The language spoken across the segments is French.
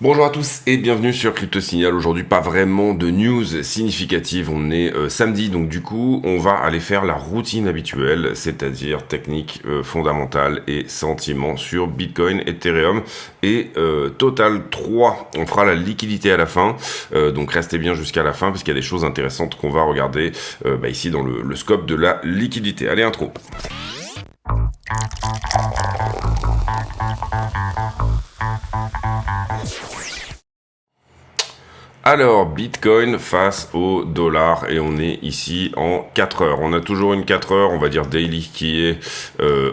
Bonjour à tous et bienvenue sur Crypto Signal. Aujourd'hui, pas vraiment de news significative. On est samedi, donc du coup, on va aller faire la routine habituelle, c'est-à-dire technique fondamentale et sentiments sur Bitcoin, Ethereum et Total 3. On fera la liquidité à la fin, donc restez bien jusqu'à la fin parce qu'il y a des choses intéressantes qu'on va regarder ici dans le scope de la liquidité. Allez, intro. Alors, Bitcoin face au dollar, et on est ici en 4 heures. On a toujours une 4 heures, on va dire daily, qui est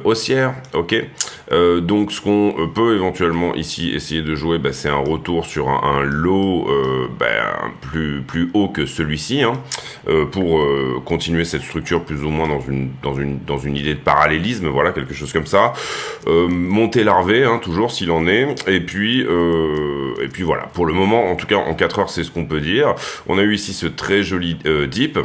haussière, ok. Donc, ce qu'on peut éventuellement ici essayer de jouer, c'est un retour sur un low plus haut que celui-ci, pour continuer cette structure plus ou moins dans une idée de parallélisme, voilà, quelque chose comme ça. Monter larvé, toujours s'il en est, et puis voilà. Pour le moment, en tout cas en 4 heures, c'est ce qu'on peut dire. On a eu ici ce très joli dip,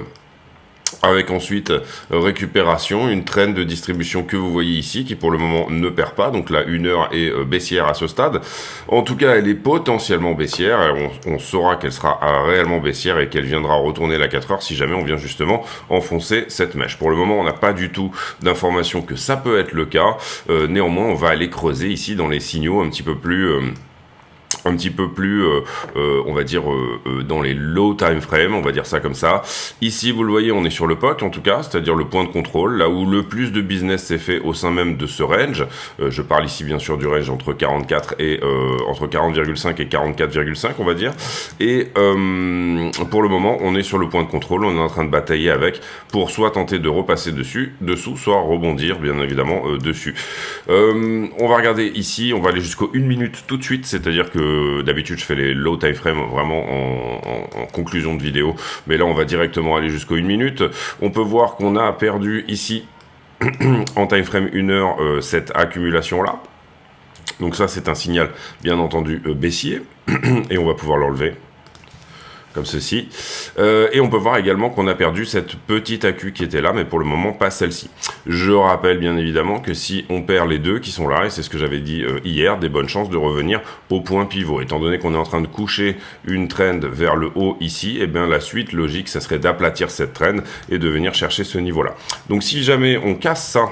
avec ensuite récupération, une trend de distribution que vous voyez ici, qui pour le moment ne perd pas, donc là 1 heure est baissière à ce stade. En tout cas, elle est potentiellement baissière, on saura qu'elle sera réellement baissière et qu'elle viendra retourner la 4 heures si jamais on vient justement enfoncer cette mèche. Pour le moment, on n'a pas du tout d'informations que ça peut être le cas, néanmoins on va aller creuser ici dans les signaux un petit peu plus, on va dire, dans les low time frame, on va dire ça comme ça. Ici, vous le voyez, on est sur le POC, en tout cas, c'est-à-dire le point de contrôle, là où le plus de business s'est fait au sein même de ce range. Je parle ici, bien sûr, du range entre 44 et entre 40,5 et 44,5, on va dire. Et pour le moment, on est sur le point de contrôle, on est en train de batailler avec pour soit tenter de repasser dessous, soit rebondir, bien évidemment, dessus. On va regarder ici, on va aller jusqu'au 1 minute tout de suite, c'est-à-dire que d'habitude je fais les low time frame vraiment en conclusion de vidéo, mais là on va directement aller jusqu'au 1 minute. On peut voir qu'on a perdu ici en time frame 1 heure cette accumulation là, donc ça c'est un signal bien entendu baissier et on va pouvoir l'enlever comme ceci, et on peut voir également qu'on a perdu cette petite accu qui était là, mais pour le moment pas celle-ci. Je rappelle bien évidemment que si on perd les deux qui sont là, et c'est ce que j'avais dit hier, des bonnes chances de revenir au point pivot. Étant donné qu'on est en train de coucher une trend vers le haut ici, et bien la suite logique, ça serait d'aplatir cette trend et de venir chercher ce niveau-là. Donc si jamais on casse ça,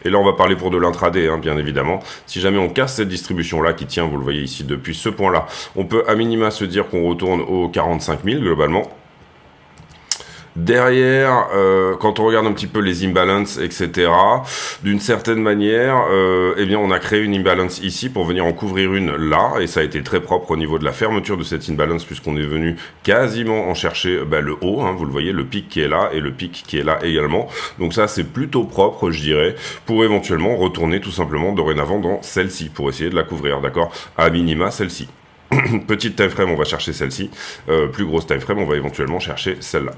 et là, on va parler pour de l'intraday, bien évidemment. Si jamais on casse cette distribution-là, qui tient, vous le voyez ici, depuis ce point-là, on peut à minima se dire qu'on retourne aux 45 000, globalement. Derrière, quand on regarde un petit peu les imbalances, etc., d'une certaine manière, eh bien, on a créé une imbalance ici pour venir en couvrir une là, et ça a été très propre au niveau de la fermeture de cette imbalance, puisqu'on est venu quasiment en chercher le haut, vous le voyez, le pic qui est là, et le pic qui est là également. Donc ça, c'est plutôt propre, je dirais, pour éventuellement retourner tout simplement dorénavant dans celle-ci, pour essayer de la couvrir, d'accord? À minima, celle-ci. Petite time frame, on va chercher celle-ci. Plus grosse time frame, on va éventuellement chercher celle-là.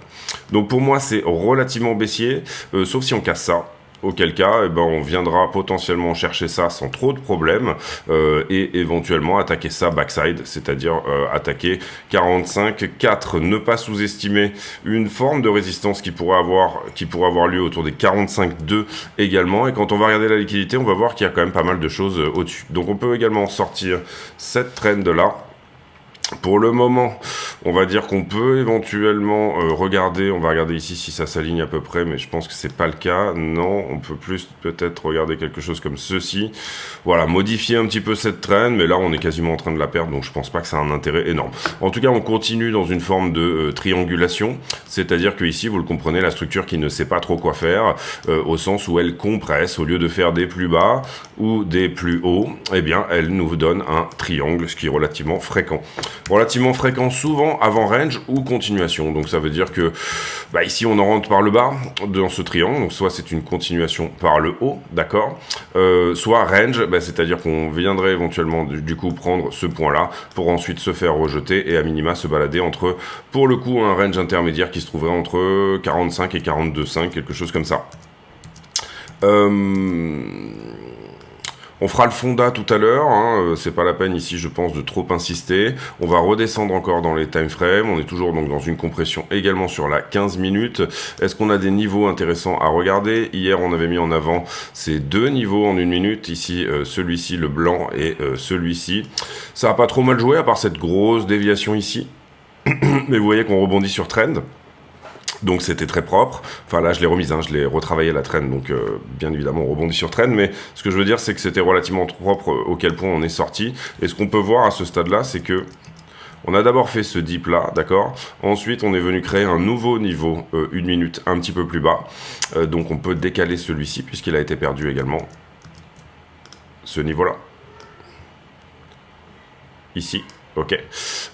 Donc pour moi, c'est relativement baissier, sauf si on casse ça. Auquel cas, on viendra potentiellement chercher ça sans trop de problèmes et éventuellement attaquer ça backside, c'est-à-dire attaquer 45,4. Ne pas sous-estimer une forme de résistance qui pourrait avoir lieu autour des 45,2 également. Et quand on va regarder la liquidité, on va voir qu'il y a quand même pas mal de choses au-dessus. Donc on peut également sortir cette trend-là. Pour le moment, on va dire qu'on peut éventuellement regarder, on va regarder ici si ça s'aligne à peu près, mais je pense que c'est pas le cas. Non, on peut plus peut-être regarder quelque chose comme ceci. Voilà, modifier un petit peu cette trend, mais là on est quasiment en train de la perdre, donc je pense pas que ça a un intérêt énorme. En tout cas, on continue dans une forme de triangulation, c'est-à-dire que ici, vous le comprenez, la structure qui ne sait pas trop quoi faire, au sens où elle compresse, au lieu de faire des plus bas ou des plus hauts, eh bien, elle nous donne un triangle, ce qui est relativement fréquent. Relativement fréquent souvent avant range ou continuation, donc ça veut dire que ici on en rentre par le bas dans ce triangle, donc soit c'est une continuation par le haut, d'accord, soit range, c'est-à-dire qu'on viendrait éventuellement du coup prendre ce point là pour ensuite se faire rejeter et à minima se balader entre, pour le coup, un range intermédiaire qui se trouverait entre 45 et 42,5, quelque chose comme ça. On fera le fonda tout à l'heure, hein, c'est pas la peine ici je pense de trop insister. On va redescendre encore dans les time frames, on est toujours donc dans une compression également sur la 15 minutes. Est-ce qu'on a des niveaux intéressants à regarder? Hier on avait mis en avant ces deux niveaux en 1 minute, ici celui-ci le blanc et celui-ci. Ça a pas trop mal joué à part cette grosse déviation ici. Mais vous voyez qu'on rebondit sur trend. Donc c'était très propre, enfin là je l'ai remise, je l'ai retravaillé la trend, donc bien évidemment on rebondit sur trend, mais ce que je veux dire c'est que c'était relativement propre auquel point on est sorti, et ce qu'on peut voir à ce stade là c'est que on a d'abord fait ce dip là, d'accord, ensuite on est venu créer un nouveau niveau, 1 minute un petit peu plus bas, donc on peut décaler celui-ci puisqu'il a été perdu également, ce niveau là, ici. Ok.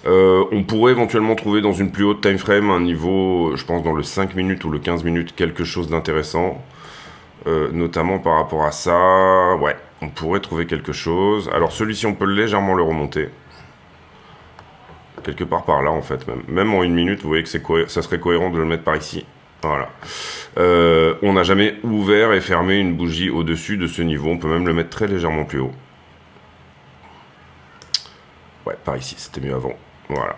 On pourrait éventuellement trouver dans une plus haute time frame un niveau, je pense dans le 5 minutes ou le 15 minutes, quelque chose d'intéressant. Notamment par rapport à ça. Ouais, on pourrait trouver quelque chose. Alors celui-ci, on peut légèrement le remonter. Quelque part par là, en fait, même. Même en 1 minute, vous voyez que ça serait cohérent de le mettre par ici. Voilà. On n'a jamais ouvert et fermé une bougie au-dessus de ce niveau. On peut même le mettre très légèrement plus haut. Ouais, par ici, c'était mieux avant. Voilà.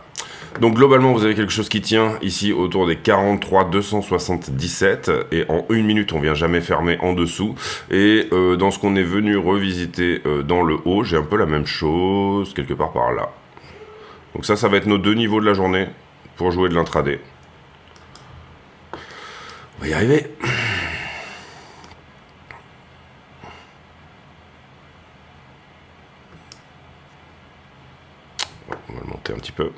Donc globalement, vous avez quelque chose qui tient ici autour des 43 277 et en 1 minute, on vient jamais fermer en dessous. Et dans ce qu'on est venu revisiter dans le haut, j'ai un peu la même chose quelque part par là. Donc ça va être nos deux niveaux de la journée pour jouer de l'intraday. On va y arriver. On va le monter un petit peu.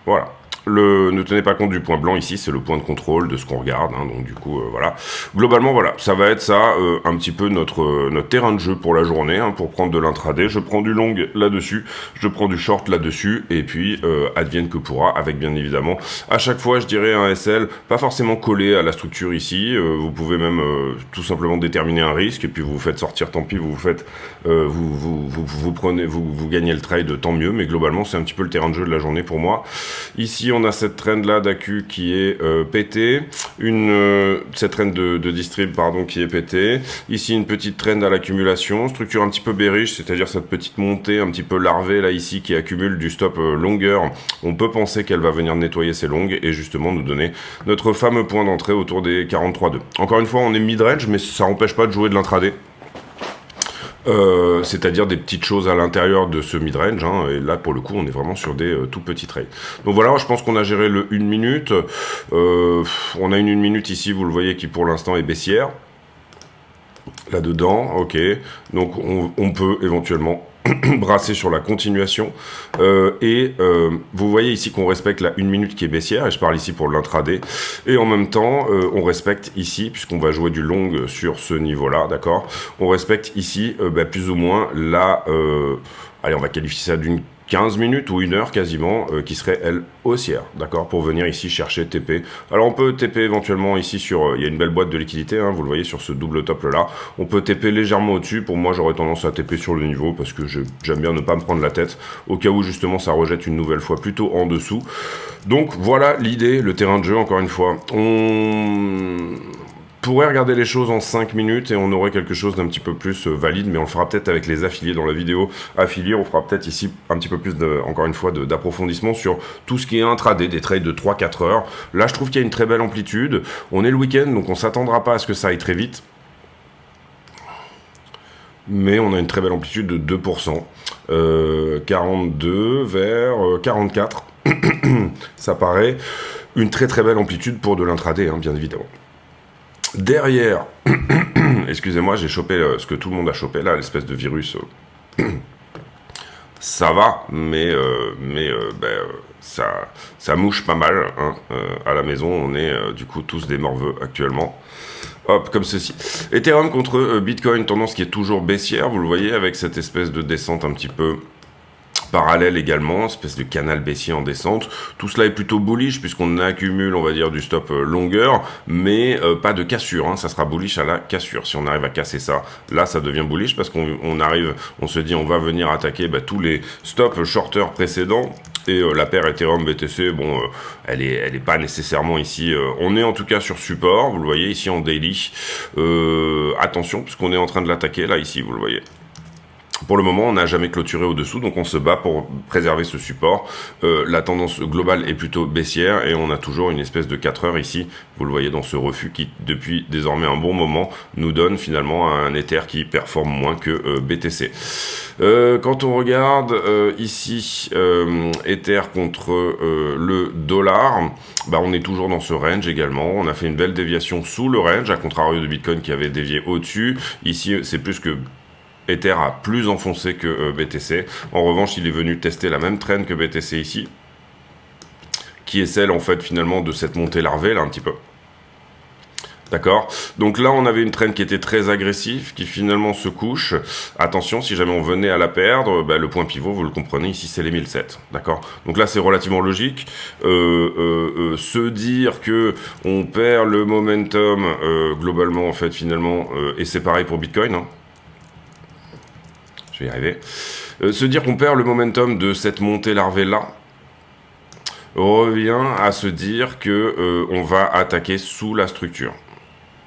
Voilà. Ne tenez pas compte du point blanc ici, c'est le point de contrôle de ce qu'on regarde, donc du coup voilà. Globalement voilà, ça va être ça, un petit peu notre terrain de jeu pour la journée, pour prendre de l'intraday. Je prends du long là-dessus, je prends du short là-dessus, et puis advienne que pourra, avec bien évidemment à chaque fois je dirais un SL, pas forcément collé à la structure ici, vous pouvez même tout simplement déterminer un risque, et puis vous faites sortir, tant pis, vous faites, vous prenez, vous gagnez le trade, tant mieux, mais globalement c'est un petit peu le terrain de jeu de la journée pour moi. Ici on a cette trend là d'accu qui est pétée, cette trend de distrib pardon qui est pétée, ici une petite trend à l'accumulation, structure un petit peu bearish, c'est-à-dire cette petite montée un petit peu larvée là ici qui accumule du stop longueur, on peut penser qu'elle va venir nettoyer ses longues et justement nous donner notre fameux point d'entrée autour des 43,2. Encore une fois on est mid-range mais ça n'empêche pas de jouer de l'intraday. C'est-à-dire des petites choses à l'intérieur de ce mid-range, et là pour le coup on est vraiment sur des tout petits trades. Donc voilà, je pense qu'on a géré le 1 minute, on a une 1 minute ici, vous le voyez qui pour l'instant est baissière, là-dedans, ok, donc on peut éventuellement brasser sur la continuation, vous voyez ici qu'on respecte la 1 minute qui est baissière, et je parle ici pour l'intraday, et en même temps on respecte ici, puisqu'on va jouer du long sur ce niveau là, d'accord, on respecte ici plus ou moins la, allez on va qualifier ça d'une 15 minutes ou 1 heure quasiment, qui serait elle haussière, d'accord, pour venir ici chercher TP. Alors on peut TP éventuellement ici sur, il y a une belle boîte de liquidité, vous le voyez sur ce double top là, on peut TP légèrement au-dessus, pour moi j'aurais tendance à TP sur le niveau, parce que j'aime bien ne pas me prendre la tête, au cas où justement ça rejette une nouvelle fois plutôt en dessous. Donc voilà l'idée, le terrain de jeu encore une fois. On pourrait regarder les choses en 5 minutes et on aurait quelque chose d'un petit peu plus valide, mais on le fera peut-être avec les affiliés dans la vidéo affiliée. On fera peut-être ici un petit peu plus, encore une fois, d'approfondissement sur tout ce qui est intraday, des trades de 3-4 heures. Là, je trouve qu'il y a une très belle amplitude. On est le week-end, donc on s'attendra pas à ce que ça aille très vite. Mais on a une très belle amplitude de 2%. 42 vers 44. Ça paraît une très très belle amplitude pour de l'intraday, bien évidemment. Derrière, excusez-moi, j'ai chopé ce que tout le monde a chopé là, l'espèce de virus. Ça va, mais ça mouche pas mal. À la maison, on est du coup tous des morveux actuellement. Hop, comme ceci. Ethereum contre Bitcoin, tendance qui est toujours baissière, vous le voyez, avec cette espèce de descente un petit peu parallèle également, espèce de canal baissier en descente. Tout cela est plutôt bullish puisqu'on accumule, on va dire, du stop longueur, mais pas de cassure, ça sera bullish à la cassure. Si on arrive à casser ça, là ça devient bullish parce qu'on arrive, on se dit on va venir attaquer tous les stops shorter précédents Et la paire Ethereum BTC, bon, elle est pas nécessairement ici. On est en tout cas sur support, vous le voyez ici en daily. Attention, puisqu'on est en train de l'attaquer là, ici, vous le voyez. Pour le moment, on n'a jamais clôturé au-dessous, donc on se bat pour préserver ce support. La tendance globale est plutôt baissière et on a toujours une espèce de 4 heures ici. Vous le voyez dans ce refus qui, depuis désormais un bon moment, nous donne finalement un Ether qui performe moins que BTC. Quand on regarde ici Ether contre le dollar, bah, on est toujours dans ce range également. On a fait une belle déviation sous le range, à contrario de Bitcoin qui avait dévié au-dessus. Ici, c'est plus que Ether a plus enfoncé que BTC. En revanche, il est venu tester la même trend que BTC ici, qui est celle en fait finalement de cette montée larvée là un petit peu. D'accord. Donc là, on avait une trend qui était très agressive, qui finalement se couche. Attention, si jamais on venait à la perdre, bah, le point pivot, vous le comprenez, ici c'est les 1007. D'accord. Donc là, c'est relativement logique. Se dire que on perd le momentum globalement en fait finalement, et c'est pareil pour Bitcoin. Hein. Je vais y arriver. Se dire qu'on perd le momentum de cette montée larvée là revient à se dire que on va attaquer sous la structure.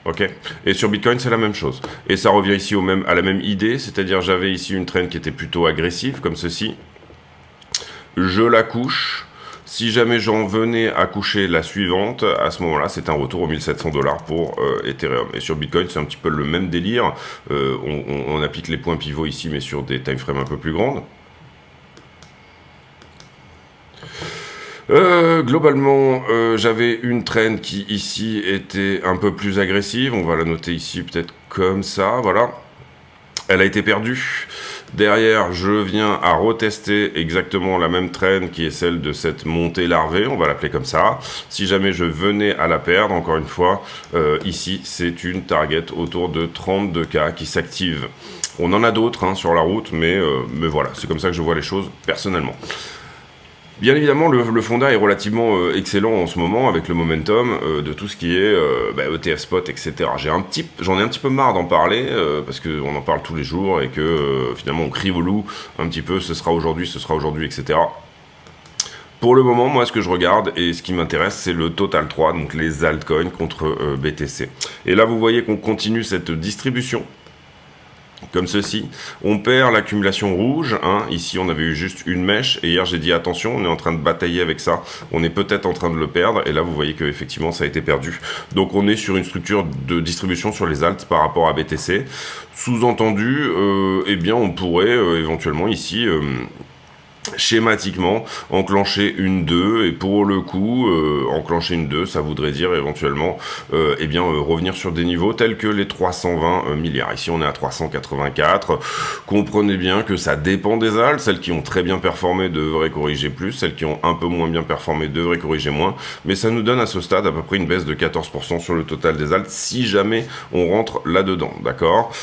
Ok. Et sur Bitcoin, c'est la même chose. Et ça revient ici à la même idée, c'est-à-dire j'avais ici une trend qui était plutôt agressive, comme ceci. Je la couche. Si jamais j'en venais à coucher la suivante, à ce moment-là, c'est un retour aux 1700 $ pour Ethereum. Et sur Bitcoin, c'est un petit peu le même délire. On applique les points pivots ici, mais sur des timeframes un peu plus grandes. Globalement, j'avais une trend qui ici était un peu plus agressive. On va la noter ici peut-être comme ça, voilà. Elle a été perdue. Derrière, je viens à retester exactement la même trend qui est celle de cette montée larvée, on va l'appeler comme ça. Si jamais je venais à la perdre, encore une fois, ici, c'est une target autour de 32K qui s'active. On en a d'autres hein, sur la route, mais voilà, c'est comme ça que je vois les choses personnellement. Bien évidemment, le fonda est relativement excellent en ce moment avec le momentum de tout ce qui est ETF spot, etc. J'en ai un petit peu marre d'en parler parce qu'on en parle tous les jours et que finalement on crie au loup un petit peu, ce sera aujourd'hui, etc. Pour le moment, moi, ce que je regarde et ce qui m'intéresse, c'est le Total 3, donc les altcoins contre BTC. Et là, vous voyez qu'on continue cette distribution. Comme ceci, on perd l'accumulation rouge, hein. Ici on avait eu juste une mèche, et hier j'ai dit attention, on est en train de batailler avec ça, on est peut-être en train de le perdre, et là vous voyez que effectivement ça a été perdu. Donc on est sur une structure de distribution sur les alts par rapport à BTC. Sous-entendu, eh bien on pourrait éventuellement ici... schématiquement enclencher une 2 et pour le coup enclencher une 2 ça voudrait dire éventuellement revenir sur des niveaux tels que les 320 milliards. Ici on est à 384. Comprenez bien que ça dépend des alts. Celles qui ont très bien performé devraient corriger plus, celles qui ont un peu moins bien performé devraient corriger moins, mais ça nous donne à ce stade à peu près une baisse de 14% sur le total des alts si jamais on rentre là-dedans, d'accord.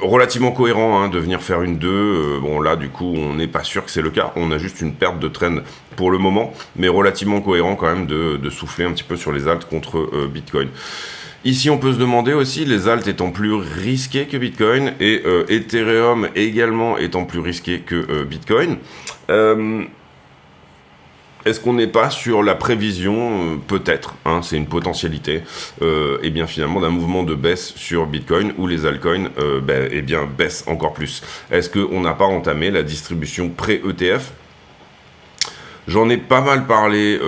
Relativement cohérent de venir faire une 2, bon là du coup on n'est pas sûr que c'est le cas, on a juste une perte de trend pour le moment, mais relativement cohérent quand même de souffler un petit peu sur les alts contre Bitcoin. Ici on peut se demander aussi, les alts étant plus risqués que Bitcoin et Ethereum également étant plus risqué que Bitcoin, est-ce qu'on n'est pas sur la prévision, peut-être, hein, c'est une potentialité, et bien finalement d'un mouvement de baisse sur Bitcoin où les altcoins baissent encore plus. Est-ce qu'on n'a pas entamé la distribution pré-ETF ? J'en ai pas mal parlé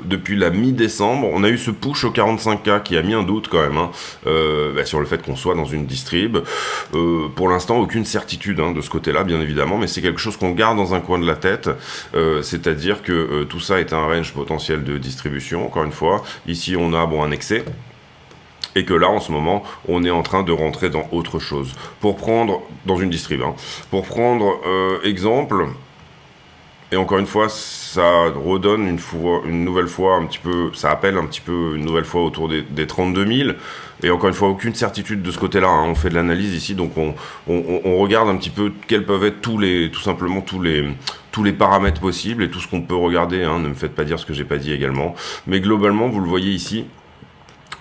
depuis la mi-décembre. On a eu ce push au 45K qui a mis un doute quand même sur le fait qu'on soit dans une distrib. Pour l'instant, aucune certitude de ce côté-là, bien évidemment, mais c'est quelque chose qu'on garde dans un coin de la tête. C'est-à-dire que tout ça est un range potentiel de distribution, encore une fois. Ici, on a un excès. Et que là, en ce moment, on est en train de rentrer dans autre chose. Pour prendre, dans une distrib, pour prendre exemple... Et encore une fois, ça redonne une nouvelle fois un petit peu, ça appelle un petit peu une nouvelle fois autour des 32 000. Et encore une fois, aucune certitude de ce côté-là. On fait de l'analyse ici, donc on regarde un petit peu quels peuvent être tous les paramètres possibles et tout ce qu'on peut regarder. Ne me faites pas dire ce que j'ai pas dit également. Mais globalement, vous le voyez ici.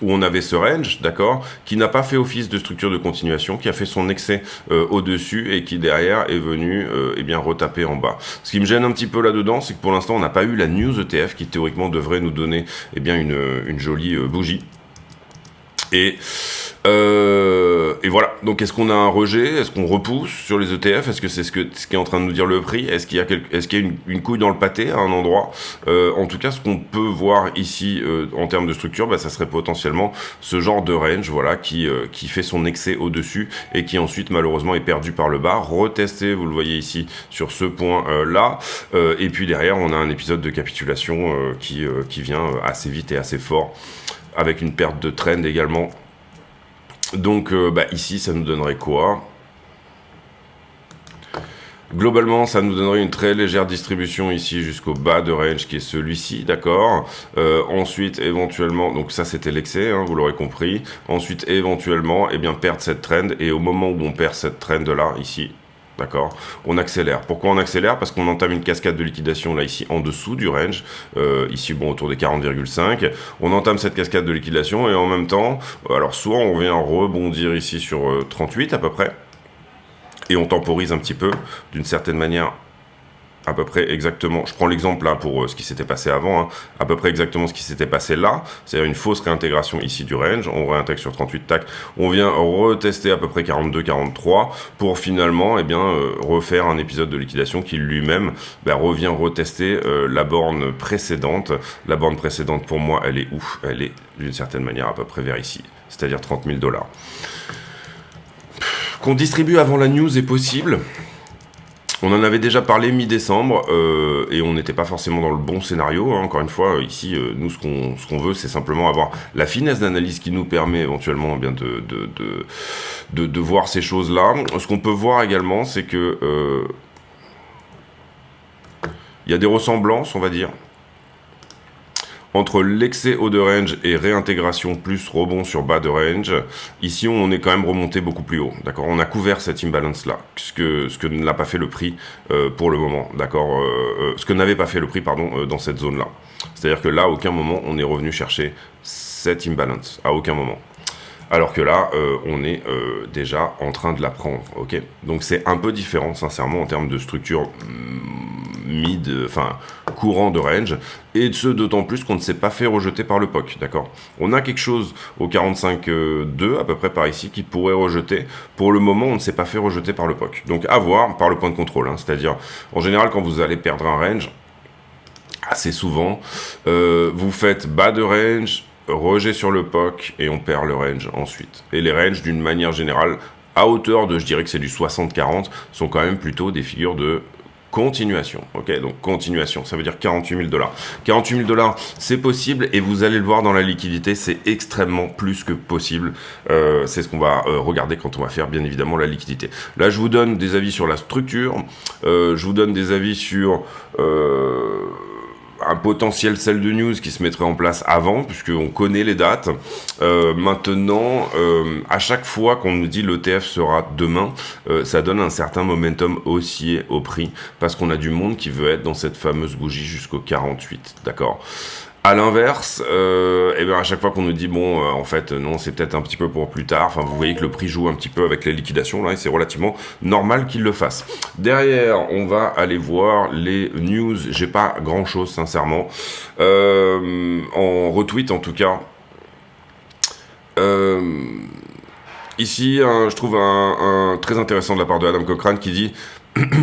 où on avait ce range, d'accord, qui n'a pas fait office de structure de continuation, qui a fait son excès au-dessus et qui derrière est venu eh bien retaper en bas. Ce qui me gêne un petit peu là-dedans, c'est que pour l'instant on n'a pas eu la news ETF qui théoriquement devrait nous donner eh bien une jolie bougie. Et voilà, donc est-ce qu'on a un rejet? Est-ce qu'on repousse sur les ETF? Est-ce que c'est ce qui est en train de nous dire le prix? Est-ce qu'il y a une couille dans le pâté à un endroit? En tout cas, ce qu'on peut voir ici en termes de structure, ça serait potentiellement ce genre de range, voilà, qui fait son excès au-dessus et qui ensuite malheureusement est perdu par le bas, retesté, vous le voyez ici, sur ce point-là. Et puis derrière, on a un épisode de capitulation qui vient assez vite et assez fort, avec une perte de trend également. Donc ici, ça nous donnerait quoi? Globalement, ça nous donnerait une très légère distribution ici jusqu'au bas de range qui est celui-ci, d'accord. Ensuite, éventuellement, donc ça c'était l'excès, hein, vous l'aurez compris. Ensuite, éventuellement, perdre cette trend. Et au moment où on perd cette trend-là, ici, d'accord, on accélère. Pourquoi on accélère? Parce qu'on entame une cascade de liquidation là ici en dessous du range, ici autour des 40,5. On entame cette cascade de liquidation et en même temps, alors soit on vient rebondir ici sur 38 à peu près, et on temporise un petit peu d'une certaine manière. À peu près exactement, je prends l'exemple là pour ce qui s'était passé avant, hein, à peu près exactement ce qui s'était passé là, c'est-à-dire une fausse réintégration ici du range, on réintègre sur 38, tac, on vient retester à peu près 42, 43, pour finalement refaire un épisode de liquidation qui lui-même revient retester la borne précédente. La borne précédente pour moi, elle est où? Elle est d'une certaine manière à peu près vers ici, c'est-à-dire 30 000 $. Qu'on distribue avant la news est possible. On en avait déjà parlé mi-décembre et on n'était pas forcément dans le bon scénario. Hein. Encore une fois, ici, nous, ce qu'on veut, c'est simplement avoir la finesse d'analyse qui nous permet éventuellement de voir ces choses-là. Ce qu'on peut voir également, c'est que il y a des ressemblances, on va dire, entre l'excès haut de range et réintégration plus rebond sur bas de range. Ici, on est quand même remonté beaucoup plus haut, d'accord. On a couvert cette imbalance-là, ce que ne l'a pas fait le prix pour le moment, d'accord. Ce que n'avait pas fait le prix, pardon, dans cette zone-là. C'est-à-dire que là, à aucun moment, on est revenu chercher cette imbalance, à aucun moment. Alors que là, on est déjà en train de la prendre, ok. Donc c'est un peu différent, sincèrement, en termes de structure courant de range, et ce d'autant plus qu'on ne s'est pas fait rejeter par le POC, d'accord. On a quelque chose au 45,2 à peu près par ici qui pourrait rejeter. Pour le moment, on ne s'est pas fait rejeter par le POC. Donc à voir par le point de contrôle, hein. C'est-à-dire, en général, quand vous allez perdre un range, assez souvent, vous faites bas de range, rejet sur le POC, et on perd le range ensuite. Et les ranges, d'une manière générale, à hauteur de, je dirais que c'est du 60-40, sont quand même plutôt des figures de continuation, ok, donc continuation, ça veut dire 48 000 $. 48 000 $, c'est possible, et vous allez le voir dans la liquidité, c'est extrêmement plus que possible. C'est ce qu'on va regarder quand on va faire, bien évidemment, la liquidité. Là, je vous donne des avis sur la structure, je vous donne des avis sur un potentiel sell de news qui se mettrait en place avant, puisqu'on connaît les dates. Maintenant, à chaque fois qu'on nous dit l'ETF sera demain, ça donne un certain momentum haussier au prix, parce qu'on a du monde qui veut être dans cette fameuse bougie jusqu'au 48, d'accord. À l'inverse, à chaque fois qu'on nous dit en fait non, c'est peut-être un petit peu pour plus tard. Enfin, vous voyez que le prix joue un petit peu avec les liquidations là, et c'est relativement normal qu'il le fasse. Derrière, on va aller voir les news. J'ai pas grand-chose sincèrement en retweet en tout cas. Ici, je trouve un très intéressant de la part de Adam Cochrane qui dit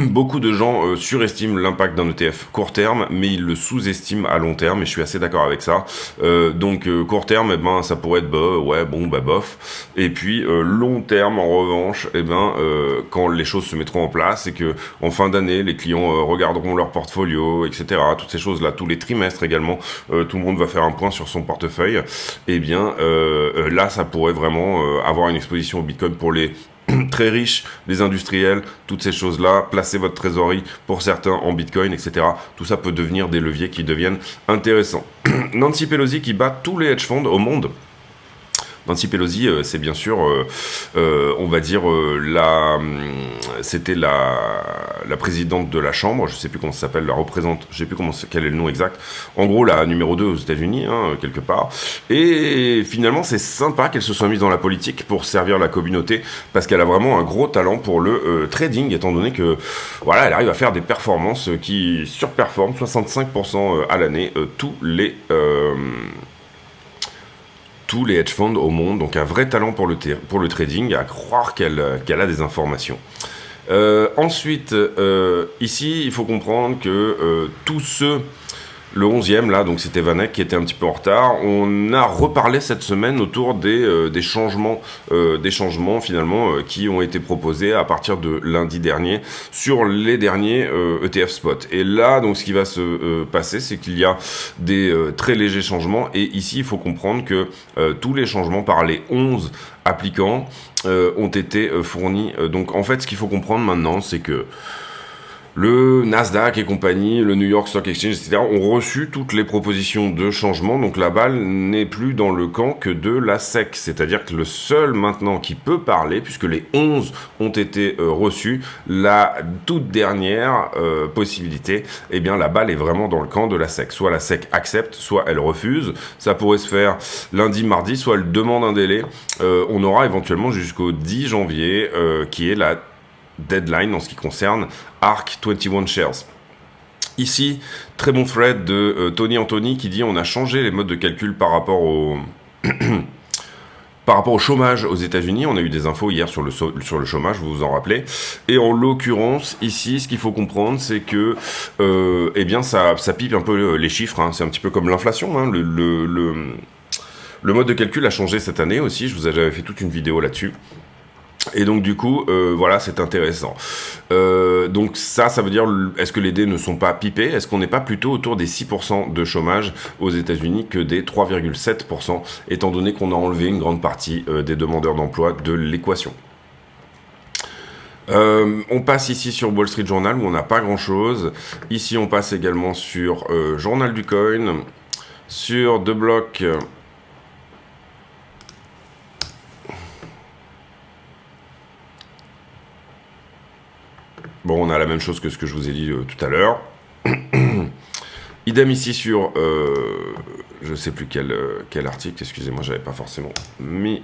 beaucoup de gens surestiment l'impact d'un ETF court terme, mais ils le sous-estiment à long terme, et je suis assez d'accord avec ça. Donc court terme, ça pourrait être bof. Et puis long terme, en revanche, quand les choses se mettront en place et que en fin d'année, les clients regarderont leur portfolio, etc. Toutes ces choses-là, tous les trimestres également, tout le monde va faire un point sur son portefeuille. Là, ça pourrait vraiment avoir une exposition au Bitcoin pour les très riches, les industriels, toutes ces choses-là, placez votre trésorerie pour certains en Bitcoin, etc. Tout ça peut devenir des leviers qui deviennent intéressants. Nancy Pelosi qui bat tous les hedge funds au monde. Nancy Pelosi, c'est bien sûr, on va dire, c'était la présidente de la Chambre, je sais plus comment ça s'appelle, la représente, je sais plus quel est le nom exact, en gros la numéro 2 aux États-Unis, hein, quelque part, et finalement c'est sympa qu'elle se soit mise dans la politique pour servir la communauté, parce qu'elle a vraiment un gros talent pour le trading, étant donné que, voilà, elle arrive à faire des performances qui surperforment 65% à l'année tous les hedge funds au monde, donc un vrai talent pour le trading, à croire qu'elle a des informations. Ensuite, ici, il faut comprendre que tous ceux, le 11e, là, donc c'était Vanek qui était un petit peu en retard, on a reparlé cette semaine autour des changements finalement qui ont été proposés à partir de lundi dernier sur les derniers ETF spot. Et là, donc ce qui va se passer, c'est qu'il y a des très légers changements, et ici, il faut comprendre que tous les changements par les 11 applicants ont été fournis. Donc en fait, ce qu'il faut comprendre maintenant, c'est que le Nasdaq et compagnie, le New York Stock Exchange, etc. ont reçu toutes les propositions de changement, donc la balle n'est plus dans le camp que de la SEC, c'est-à-dire que le seul maintenant qui peut parler, puisque les 11 ont été reçus, la toute dernière possibilité, eh bien la balle est vraiment dans le camp de la SEC. Soit la SEC accepte, soit elle refuse. Ça pourrait se faire lundi, mardi, soit elle demande un délai. On aura éventuellement jusqu'au 10 janvier, qui est la deadline en ce qui concerne ARK 21 Shares. Ici, très bon thread de Tony Anthony qui dit on a changé les modes de calcul par rapport au chômage aux États-Unis. On a eu des infos hier sur le chômage, vous vous en rappelez. Et en l'occurrence, ici, ce qu'il faut comprendre, c'est que eh bien ça pipe un peu les chiffres, hein. C'est un petit peu comme l'inflation, hein. Le mode de calcul a changé cette année aussi, j'avais fait toute une vidéo là-dessus. Et donc du coup, voilà, c'est intéressant. Donc ça veut dire, est-ce que les dés ne sont pas pipés? Est-ce qu'on n'est pas plutôt autour des 6% de chômage aux États-Unis que des 3,7%, étant donné qu'on a enlevé une grande partie des demandeurs d'emploi de l'équation? On passe ici sur Wall Street Journal où on n'a pas grand-chose. Ici, on passe également sur Journal du Coin, sur The Block. Bon, on a la même chose que ce que je vous ai dit tout à l'heure. Idem ici sur, je sais plus quel article, excusez-moi, j'avais pas forcément mis.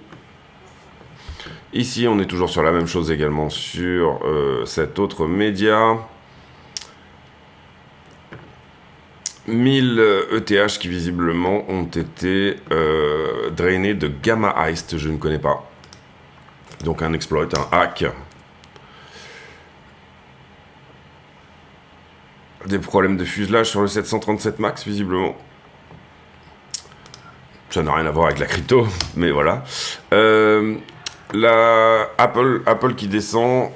Ici, on est toujours sur la même chose également sur cet autre média. 1000 ETH qui visiblement ont été drainés de Gamma Heist, je ne connais pas. Donc un exploit, un hack. Des problèmes de fuselage sur le 737 Max, visiblement. Ça n'a rien à voir avec la crypto, mais voilà. Apple qui descend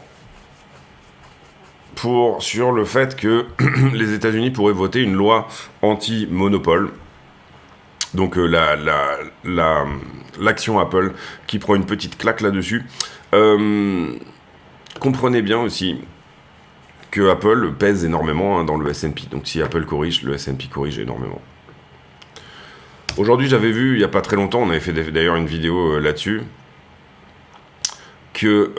sur le fait que les États-Unis pourraient voter une loi anti-monopole. Donc l'action Apple qui prend une petite claque là-dessus. Comprenez bien aussi que Apple pèse énormément dans le S&P. Donc si Apple corrige, le S&P corrige énormément. Aujourd'hui, j'avais vu, il n'y a pas très longtemps, on avait fait d'ailleurs une vidéo là-dessus, que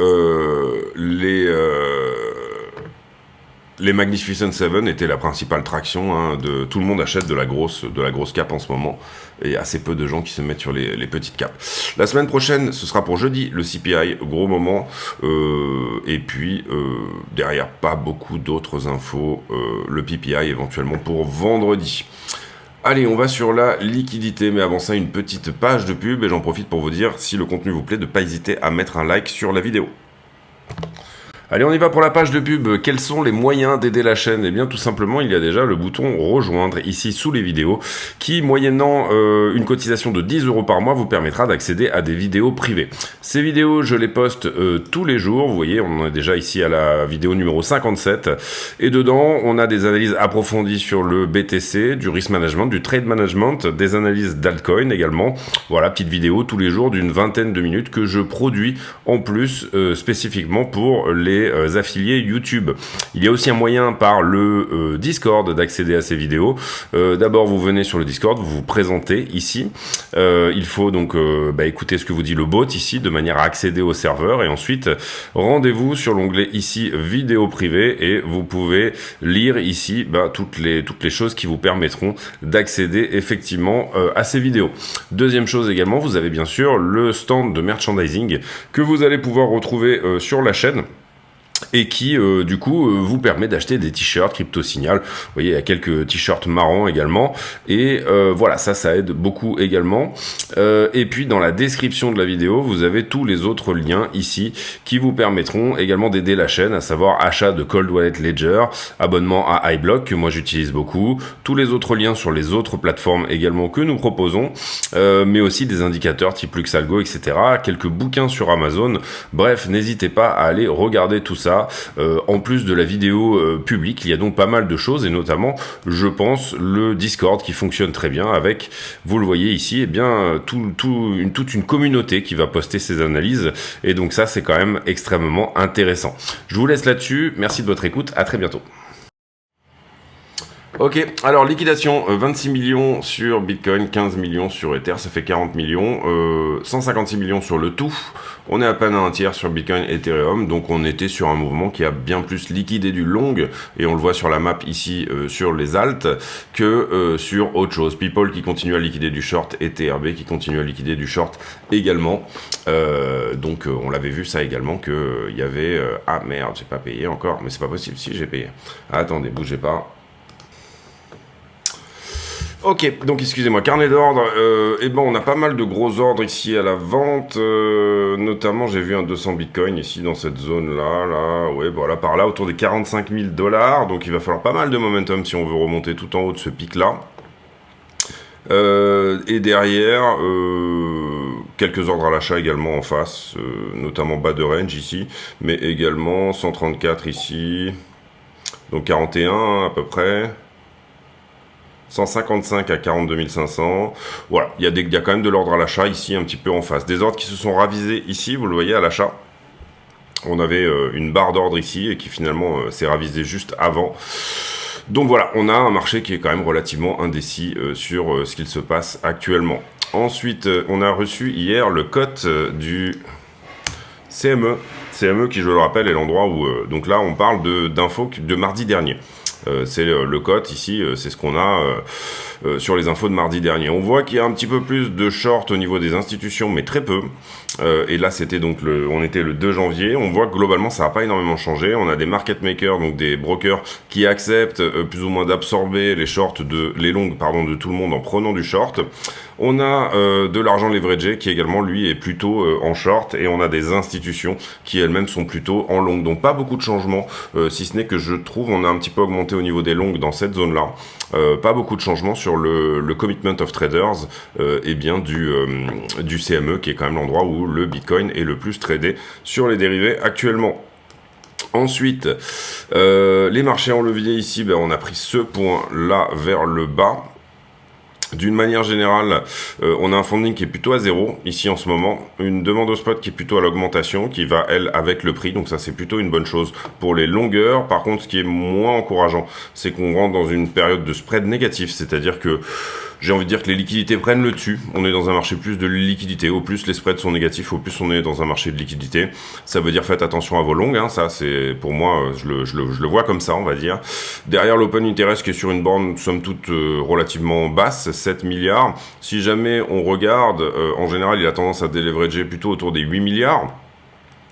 les Magnificent Seven étaient la principale traction de tout le monde achète de la grosse cap en ce moment, et assez peu de gens qui se mettent sur les petites caps. La semaine prochaine, ce sera pour jeudi le CPI, gros moment, et puis derrière pas beaucoup d'autres infos, le PPI éventuellement pour vendredi. Allez, on va sur la liquidité, mais avant ça, une petite page de pub, et j'en profite pour vous dire, si le contenu vous plaît, de ne pas hésiter à mettre un like sur la vidéo. Allez, on y va pour la page de pub. Quels sont les moyens d'aider la chaîne? Eh bien, tout simplement, il y a déjà le bouton rejoindre ici sous les vidéos qui, moyennant une cotisation de 10 € par mois, vous permettra d'accéder à des vidéos privées. Ces vidéos, je les poste tous les jours. Vous voyez, on est déjà ici à la vidéo numéro 57. Et dedans, on a des analyses approfondies sur le BTC, du risk management, du trade management, des analyses d'altcoin également. Voilà, petite vidéo tous les jours d'une vingtaine de minutes que je produis en plus spécifiquement pour les les affiliés YouTube. Il y a aussi un moyen par le Discord d'accéder à ces vidéos. D'abord, vous venez sur le Discord, vous vous présentez ici. Il faut donc écouter ce que vous dit le bot ici, de manière à accéder au serveur. Et ensuite, rendez-vous sur l'onglet ici, vidéo privée, et vous pouvez lire ici toutes les choses qui vous permettront d'accéder effectivement à ces vidéos. Deuxième chose également, vous avez bien sûr le stand de merchandising que vous allez pouvoir retrouver sur la chaîne et qui du coup vous permet d'acheter des t-shirts Crypto Signal. Vous voyez, il y a quelques t-shirts marrants également, et voilà, ça aide beaucoup également. Et puis dans la description de la vidéo, vous avez tous les autres liens ici qui vous permettront également d'aider la chaîne, à savoir achat de Cold Wallet Ledger, abonnement à iBlock que moi j'utilise beaucoup, tous les autres liens sur les autres plateformes également que nous proposons, mais aussi des indicateurs type Luxalgo, etc., quelques bouquins sur Amazon. Bref, n'hésitez pas à aller regarder tout ça. En plus de la vidéo publique, il y a donc pas mal de choses, et notamment, je pense, le Discord qui fonctionne très bien avec, vous le voyez ici, toute une communauté qui va poster ses analyses, et donc ça, c'est quand même extrêmement intéressant. Je vous laisse là-dessus, merci de votre écoute, à très bientôt. Ok, alors liquidation, 26 millions sur Bitcoin, 15 millions sur Ether, ça fait 40 millions, 156 millions sur le tout. On est à peine à un tiers sur Bitcoin et Ethereum, donc on était sur un mouvement qui a bien plus liquidé du long, et on le voit sur la map ici sur les alts, que sur autre chose. People qui continue à liquider du short, et TRB qui continue à liquider du short également. Donc on l'avait vu ça également, qu'il y avait... ah merde, j'ai pas payé encore, mais c'est pas possible, si j'ai payé. Attendez, bougez pas. Ok, donc excusez-moi, carnet d'ordre, on a pas mal de gros ordres ici à la vente, notamment j'ai vu un 200 Bitcoin ici dans cette zone-là, ouais, voilà, par là, autour des 45 000 $, donc il va falloir pas mal de momentum si on veut remonter tout en haut de ce pic-là. Et derrière, quelques ordres à l'achat également en face, notamment bas de range ici, mais également 134 ici, donc 41 à peu près. 155 à 42 500. Voilà, il y a quand même de l'ordre à l'achat ici, un petit peu en face. Des ordres qui se sont ravisés ici, vous le voyez à l'achat. On avait une barre d'ordre ici et qui finalement s'est ravisée juste avant. Donc voilà, on a un marché qui est quand même relativement indécis sur ce qu'il se passe actuellement. Ensuite, on a reçu hier le cote du CME. CME qui, je le rappelle, est l'endroit où... donc là, on parle d'infos de mardi dernier. C'est le cote ici, c'est ce qu'on a sur les infos de mardi dernier. On voit qu'il y a un petit peu plus de short au niveau des institutions, mais très peu. Et là, c'était donc on était le 2 janvier. On voit que globalement, ça n'a pas énormément changé. On a des market makers, donc des brokers, qui acceptent plus ou moins d'absorber les longues de tout le monde en prenant du short. On a de l'argent leveragé qui également, lui, est plutôt en short, et on a des institutions qui elles-mêmes sont plutôt en long. Donc pas beaucoup de changements, si ce n'est que je trouve on a un petit peu augmenté au niveau des longues dans cette zone-là. Pas beaucoup de changements sur le commitment of traders du CME, qui est quand même l'endroit où le Bitcoin est le plus tradé sur les dérivés actuellement. Ensuite, les marchés en levier ici, on a pris ce point-là vers le bas. D'une manière générale, on a un funding qui est plutôt à zéro ici en ce moment, une demande au spot qui est plutôt à l'augmentation, qui va elle avec le prix, donc ça c'est plutôt une bonne chose pour les longueurs. Par contre, ce qui est moins encourageant, c'est qu'on rentre dans une période de spread négatif, c'est-à-dire que j'ai envie de dire que les liquidités prennent le dessus. On est dans un marché plus de liquidité. Au plus les spreads sont négatifs, au plus on est dans un marché de liquidité. Ça veut dire faites attention à vos longues. Ça, c'est pour moi, je le vois comme ça, on va dire. Derrière l'open interest qui est sur une borne somme toute relativement basse, 7 milliards. Si jamais on regarde, en général, il a tendance à déleverager plutôt autour des 8 milliards.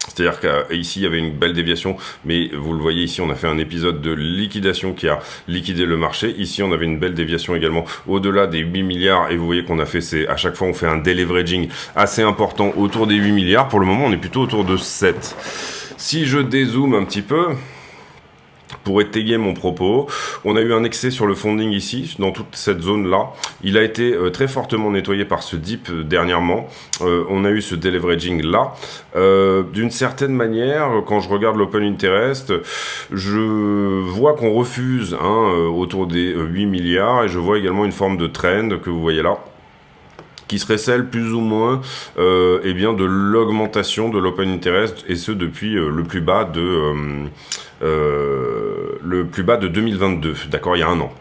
C'est-à-dire qu'ici, il y avait une belle déviation, mais vous le voyez ici, on a fait un épisode de liquidation qui a liquidé le marché. Ici, on avait une belle déviation également au-delà des 8 milliards, et vous voyez qu'on a fait, à chaque fois, on fait un deleveraging assez important autour des 8 milliards. Pour le moment, on est plutôt autour de 7. Si je dézoome un petit peu... Pour étayer mon propos, on a eu un excès sur le funding ici, dans toute cette zone-là. Il a été très fortement nettoyé par ce dip dernièrement. On a eu ce deleveraging là. D'une certaine manière, quand je regarde l'open interest, je vois qu'on refuse autour des 8 milliards, et je vois également une forme de trend que vous voyez là, qui serait celle plus ou moins eh bien de l'augmentation de l'open interest, et ce depuis le plus bas de 2022, d'accord, il y a un an.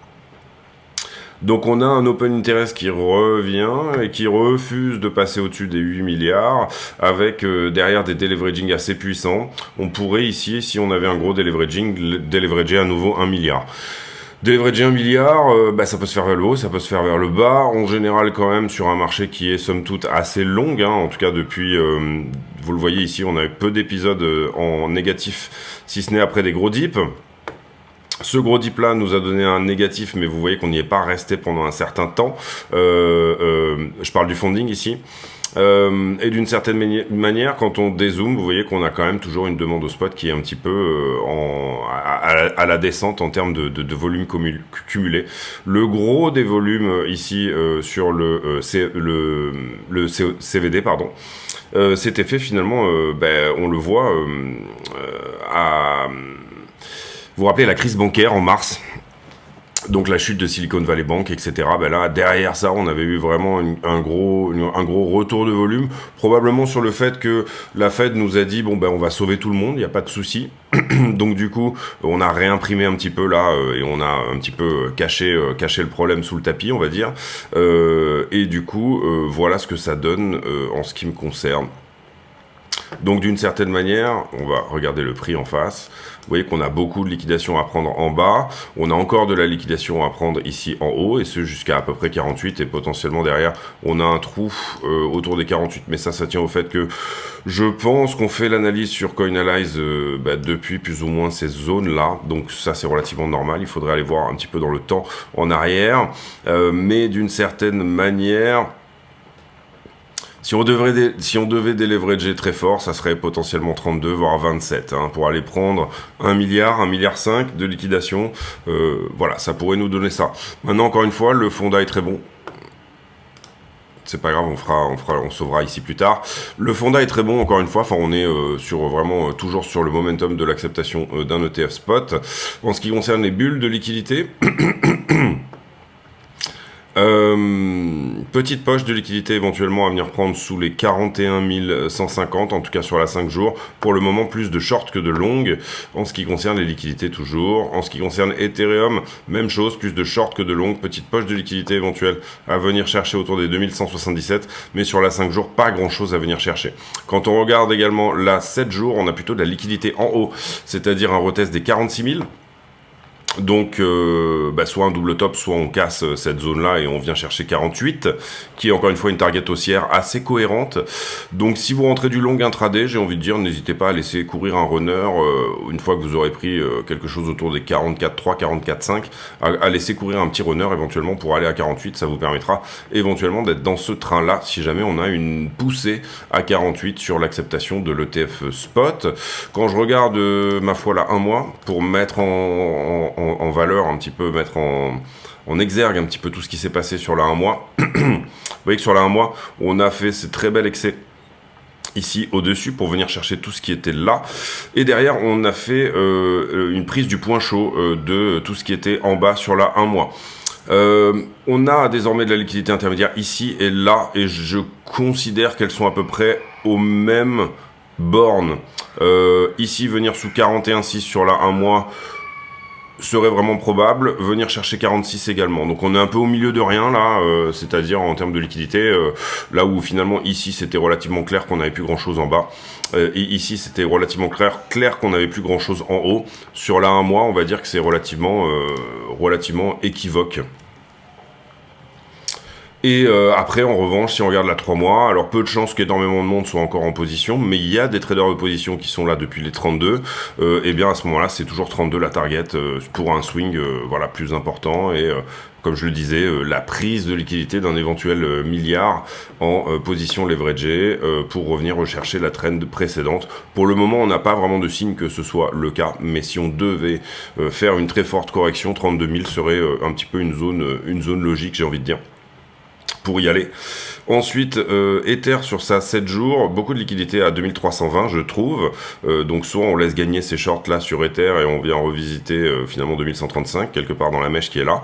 Donc on a un open interest qui revient et qui refuse de passer au-dessus des 8 milliards avec derrière des deleveraging assez puissants. On pourrait ici, si on avait un gros déleverager à nouveau 1 milliard. Déleverager 1 milliard, ça peut se faire vers le haut, ça peut se faire vers le bas, en général quand même sur un marché qui est somme toute assez long, hein, en tout cas depuis, vous le voyez ici, on a eu peu d'épisodes en négatif, si ce n'est après des gros dips. Ce gros dip là nous a donné un négatif, mais vous voyez qu'on n'y est pas resté pendant un certain temps. Je parle du funding ici. Et d'une certaine manière, quand on dézoome, vous voyez qu'on a quand même toujours une demande au spot qui est un petit peu à la descente en termes de volume cumulé. Le gros des volumes ici sur le CVD, pardon, c'était fait finalement, on le voit à... Vous vous rappelez la crise bancaire en mars, donc la chute de Silicon Valley Bank, etc. Là, derrière ça, on avait eu vraiment un gros retour de volume, probablement sur le fait que la Fed nous a dit, on va sauver tout le monde, il n'y a pas de souci. Donc du coup, on a réimprimé un petit peu là, et on a un petit peu caché le problème sous le tapis, on va dire. Et du coup, voilà ce que ça donne en ce qui me concerne. Donc d'une certaine manière, on va regarder le prix en face. Vous voyez qu'on a beaucoup de liquidation à prendre en bas. On a encore de la liquidation à prendre ici en haut, et ce jusqu'à à peu près 48. Et potentiellement derrière, on a un trou autour des 48. Mais ça tient au fait que je pense qu'on fait l'analyse sur Coinalyse depuis plus ou moins ces zones-là. Donc ça, c'est relativement normal. Il faudrait aller voir un petit peu dans le temps en arrière. Mais d'une certaine manière... Si on devait déleverager très fort, ça serait potentiellement 32, voire 27, pour aller prendre 1 milliard, 1,5 milliard de liquidation. Voilà, ça pourrait nous donner ça. Maintenant, encore une fois, le fonda est très bon. C'est pas grave, on sauvera ici plus tard. Le fonda est très bon, encore une fois. Enfin, on est toujours sur le momentum de l'acceptation d'un ETF spot. En ce qui concerne les bulles de liquidité... petite poche de liquidité éventuellement à venir prendre sous les 41 150, en tout cas sur la 5 jours. Pour le moment, plus de short que de long en ce qui concerne les liquidités toujours. En ce qui concerne Ethereum, même chose, plus de short que de long. Petite poche de liquidité éventuelle à venir chercher autour des 2177, mais sur la 5 jours, pas grand chose à venir chercher. Quand on regarde également la 7 jours, on a plutôt de la liquidité en haut, c'est-à-dire un retest des 46 000. Donc, soit un double top, soit on casse cette zone-là et on vient chercher 48, qui est encore une fois une target haussière assez cohérente. Donc, si vous rentrez du long intraday, j'ai envie de dire, n'hésitez pas à laisser courir un runner une fois que vous aurez pris quelque chose autour des 44,3, 44,5, à laisser courir un petit runner éventuellement pour aller à 48. Ça vous permettra éventuellement d'être dans ce train-là si jamais on a une poussée à 48 sur l'acceptation de l'ETF spot. Quand je regarde, ma foi, là, un mois, pour mettre en valeur, un petit peu mettre en exergue un petit peu tout ce qui s'est passé sur la 1 mois. Vous voyez que sur la 1 mois, on a fait ce très bel excès ici au-dessus pour venir chercher tout ce qui était là. Et derrière, on a fait une prise du point chaud de tout ce qui était en bas sur la 1 mois. On a désormais de la liquidité intermédiaire ici et là, et je considère qu'elles sont à peu près aux mêmes bornes. Ici, venir sous 41,6 sur la 1 mois serait vraiment probable, venir chercher 46 également. Donc on est un peu au milieu de rien là, c'est-à-dire en termes de liquidité, là où finalement ici c'était relativement clair qu'on n'avait plus grand-chose en bas, et ici c'était relativement clair qu'on n'avait plus grand-chose en haut. Sur la 1 mois, on va dire que c'est relativement équivoque. Et après, en revanche, si on regarde la 3 mois, alors peu de chances qu'énormément de monde soit encore en position, mais il y a des traders de position qui sont là depuis les 32, et bien à ce moment-là, c'est toujours 32 la target pour un swing plus important, et comme je le disais, la prise de liquidité d'un éventuel milliard en position leveragée pour revenir rechercher la trend précédente. Pour le moment, on n'a pas vraiment de signe que ce soit le cas, mais si on devait faire une très forte correction, 32 000 serait un petit peu une zone logique, j'ai envie de dire, pour y aller. Ensuite, Ether sur sa 7 jours, beaucoup de liquidité à 2320 je trouve, donc soit on laisse gagner ces shorts là sur Ether et on vient revisiter finalement 2135 quelque part dans la mèche qui est là.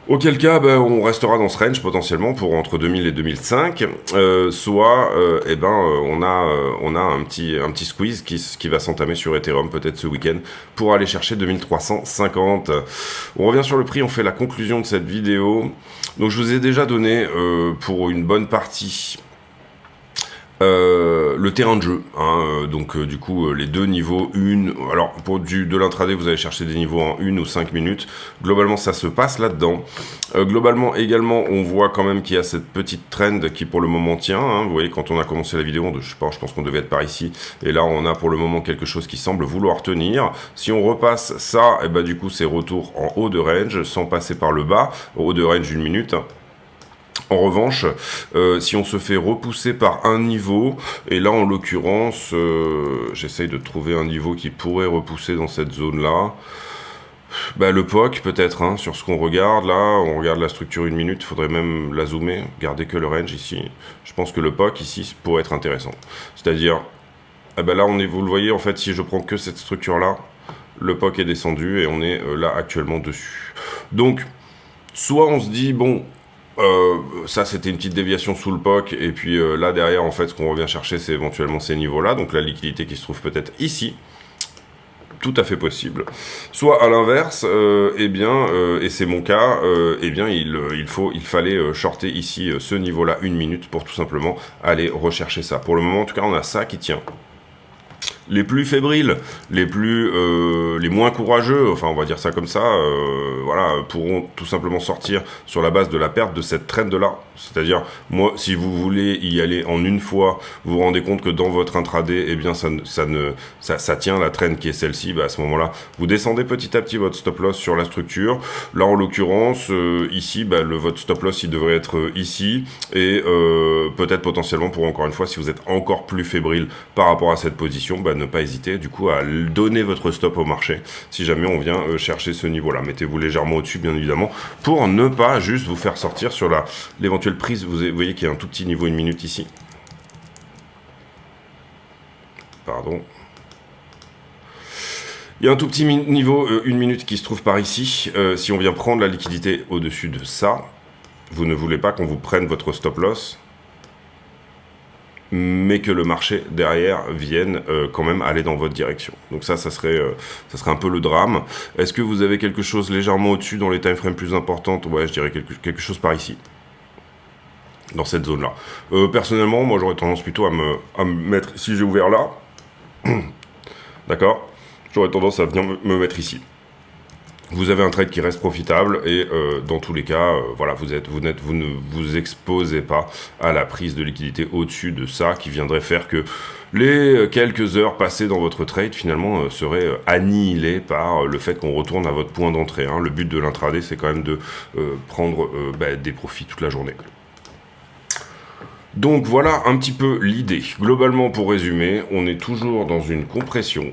Auquel cas, on restera dans ce range potentiellement pour entre 2000 et 2005, soit, on a un petit squeeze qui va s'entamer sur Ethereum peut-être ce week-end pour aller chercher 2350. On revient sur le prix, on fait la conclusion de cette vidéo. Donc je vous ai déjà donné pour une bonne partie le terrain de jeu, hein, du coup les deux niveaux, alors pour de l'intraday vous allez chercher des niveaux en 1 ou 5 minutes, globalement ça se passe là-dedans, globalement également on voit quand même qu'il y a cette petite trend qui pour le moment tient, hein, vous voyez quand on a commencé la vidéo, je pense qu'on devait être par ici, et là on a pour le moment quelque chose qui semble vouloir tenir, si on repasse ça, et du coup c'est retour en haut de range, sans passer par le bas, haut de range d'une minute. En revanche, si on se fait repousser par un niveau, et là en l'occurrence, j'essaye de trouver un niveau qui pourrait repousser dans cette zone-là, le POC peut-être, hein, sur ce qu'on regarde, là, on regarde la structure une minute, il faudrait même la zoomer, garder que le range ici, je pense que le POC ici pourrait être intéressant, c'est-à-dire, là vous le voyez en fait, si je prends que cette structure-là, le POC est descendu et on est là actuellement dessus. Donc, soit on se dit, bon, ça c'était une petite déviation sous le POC et puis là derrière en fait ce qu'on revient chercher c'est éventuellement ces niveaux là, donc la liquidité qui se trouve peut-être ici, tout à fait possible. Soit à l'inverse, et c'est mon cas, il fallait shorter ici ce niveau là une minute pour tout simplement aller rechercher ça. Pour le moment en tout cas on a ça qui tient. Les plus fébriles, les moins courageux, enfin on va dire ça comme ça, pourront tout simplement sortir sur la base de la perte de cette trend-là. C'est-à-dire, moi, si vous voulez y aller en une fois, vous vous rendez compte que dans votre intraday, ça tient la trend qui est celle-ci, à ce moment-là, vous descendez petit à petit votre stop-loss sur la structure. Là, en l'occurrence, ici, votre stop-loss, il devrait être ici, et peut-être potentiellement, pour encore une fois, si vous êtes encore plus fébrile par rapport à cette position, ne pas hésiter du coup à donner votre stop au marché si jamais on vient chercher ce niveau là. Mettez-vous légèrement au-dessus bien évidemment pour ne pas juste vous faire sortir sur l'éventuelle prise. Vous voyez qu'il y a un tout petit niveau une minute ici. Pardon. Il y a un tout petit niveau une minute qui se trouve par ici. Si on vient prendre la liquidité au-dessus de ça, vous ne voulez pas qu'on vous prenne votre stop loss, mais que le marché derrière vienne quand même aller dans votre direction. Donc ça serait un peu le drame. Est-ce que vous avez quelque chose légèrement au-dessus dans les time frames plus importantes? Ouais, je dirais quelque chose par ici, dans cette zone-là. Personnellement, moi j'aurais tendance plutôt à me mettre, si j'ai ouvert là, d'accord, j'aurais tendance à venir me mettre ici. Vous avez un trade qui reste profitable et dans tous les cas, vous ne vous exposez pas à la prise de liquidité au-dessus de ça qui viendrait faire que les quelques heures passées dans votre trade finalement seraient annihilées par le fait qu'on retourne à votre point d'entrée. Hein. Le but de l'intraday, c'est quand même de prendre des profits toute la journée. Donc voilà un petit peu l'idée. Globalement, pour résumer, on est toujours dans une compression.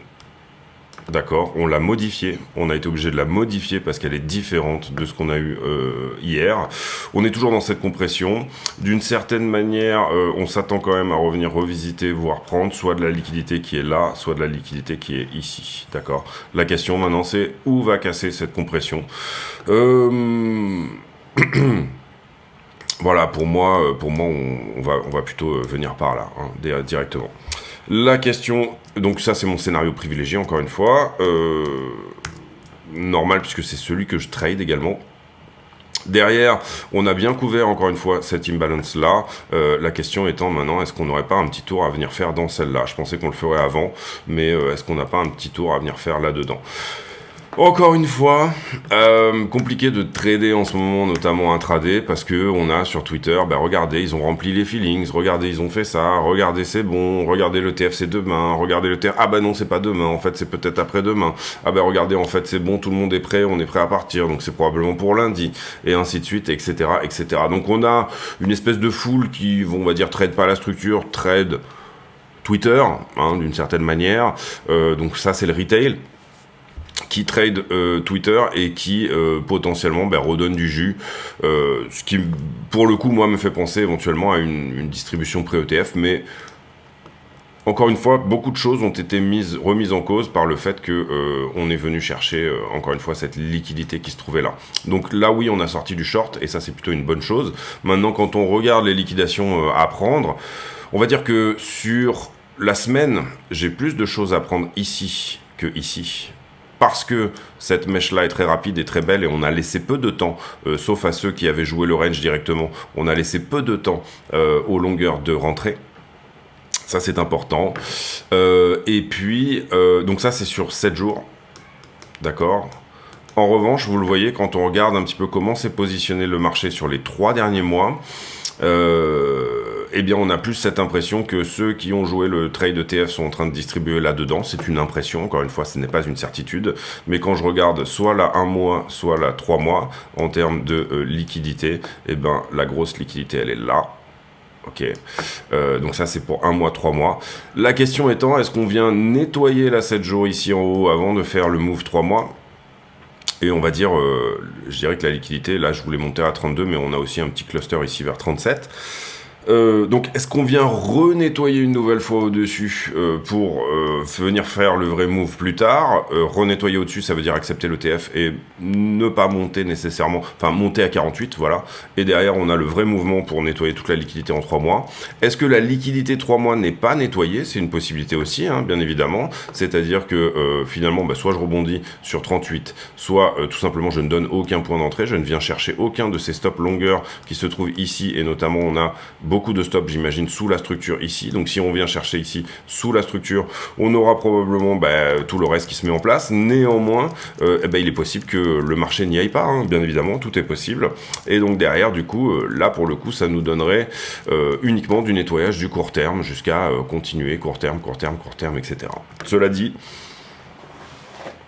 D'accord, on l'a modifiée, on a été obligé de la modifier parce qu'elle est différente de ce qu'on a eu hier. On est toujours dans cette compression. D'une certaine manière, on s'attend quand même à revenir revisiter, voire prendre soit de la liquidité qui est là, soit de la liquidité qui est ici. D'accord. La question maintenant, c'est où va casser cette compression. Voilà, pour moi, on va plutôt venir par là, hein, directement. La question, donc ça c'est mon scénario privilégié encore une fois, normal puisque c'est celui que je trade également. Derrière, on a bien couvert encore une fois cette imbalance là, la question étant maintenant, est-ce qu'on n'aurait pas un petit tour à venir faire dans celle-là? Je pensais qu'on le ferait avant, mais est-ce qu'on n'a pas un petit tour à venir faire là-dedans? Encore une fois, compliqué de trader en ce moment, notamment intraday, parce que on a sur Twitter, regardez, ils ont rempli les feelings, regardez, ils ont fait ça, regardez, c'est bon, regardez le TF, demain, regardez le TF, non, c'est pas demain, en fait, c'est peut-être après-demain, regardez, en fait, c'est bon, tout le monde est prêt, on est prêt à partir, donc c'est probablement pour lundi, et ainsi de suite, etc., etc. Donc on a une espèce de foule qui, on va dire, trade pas la structure, trade Twitter, hein, d'une certaine manière, donc ça, c'est le retail, qui trade Twitter et qui potentiellement redonne du jus, ce qui pour le coup moi me fait penser éventuellement à une distribution pré-ETF, mais Encore une fois, beaucoup de choses ont été remises en cause par le fait que on est venu chercher, encore une fois, cette liquidité qui se trouvait là. Donc là, oui, on a sorti du short, et ça, c'est plutôt une bonne chose. Maintenant, quand on regarde les liquidations à prendre, on va dire que sur la semaine, j'ai plus de choses à prendre ici que ici. Parce que cette mèche-là est très rapide et très belle, et on a laissé peu de temps, sauf à ceux qui avaient joué le range directement, on a laissé peu de temps aux longueurs de rentrée. Ça, c'est important. Et puis, donc ça, c'est sur 7 jours. D'accord. En revanche, vous le voyez, quand on regarde un petit peu comment s'est positionné le marché sur les 3 derniers mois, eh bien, on a plus cette impression que ceux qui ont joué le trade ETF sont en train de distribuer là-dedans. C'est une impression, encore une fois, ce n'est pas une certitude. Mais quand je regarde soit la 1 mois, soit la 3 mois, en termes de liquidité, eh ben, la grosse liquidité, elle est là. Ok, donc ça c'est pour 1 mois, 3 mois. La question étant, est-ce qu'on vient nettoyer la 7 jours ici en haut avant de faire le move 3 mois? Et on va dire, je dirais que la liquidité, là je voulais monter à 32, mais on a aussi un petit cluster ici vers 37. Donc est-ce qu'on vient renettoyer une nouvelle fois au-dessus pour venir faire le vrai move plus tard? Renettoyer au-dessus, ça veut dire accepter l'ETF et ne pas monter nécessairement, enfin monter à 48, voilà. Et derrière, on a le vrai mouvement pour nettoyer toute la liquidité en 3 mois. Est-ce que la liquidité 3 mois n'est pas nettoyée? C'est une possibilité aussi, hein, bien évidemment. C'est-à-dire que finalement, soit je rebondis sur 38, soit tout simplement je ne donne aucun point d'entrée, je ne viens chercher aucun de ces stops longueurs qui se trouvent ici, et notamment on a beaucoup de stops, j'imagine, sous la structure ici. Donc si on vient chercher ici sous la structure, on aura probablement tout le reste qui se met en place. Néanmoins, il est possible que le marché n'y aille pas, hein, bien évidemment, tout est possible. Et donc derrière, du coup, là pour le coup, ça nous donnerait uniquement du nettoyage du court terme jusqu'à continuer court terme, etc. Cela dit,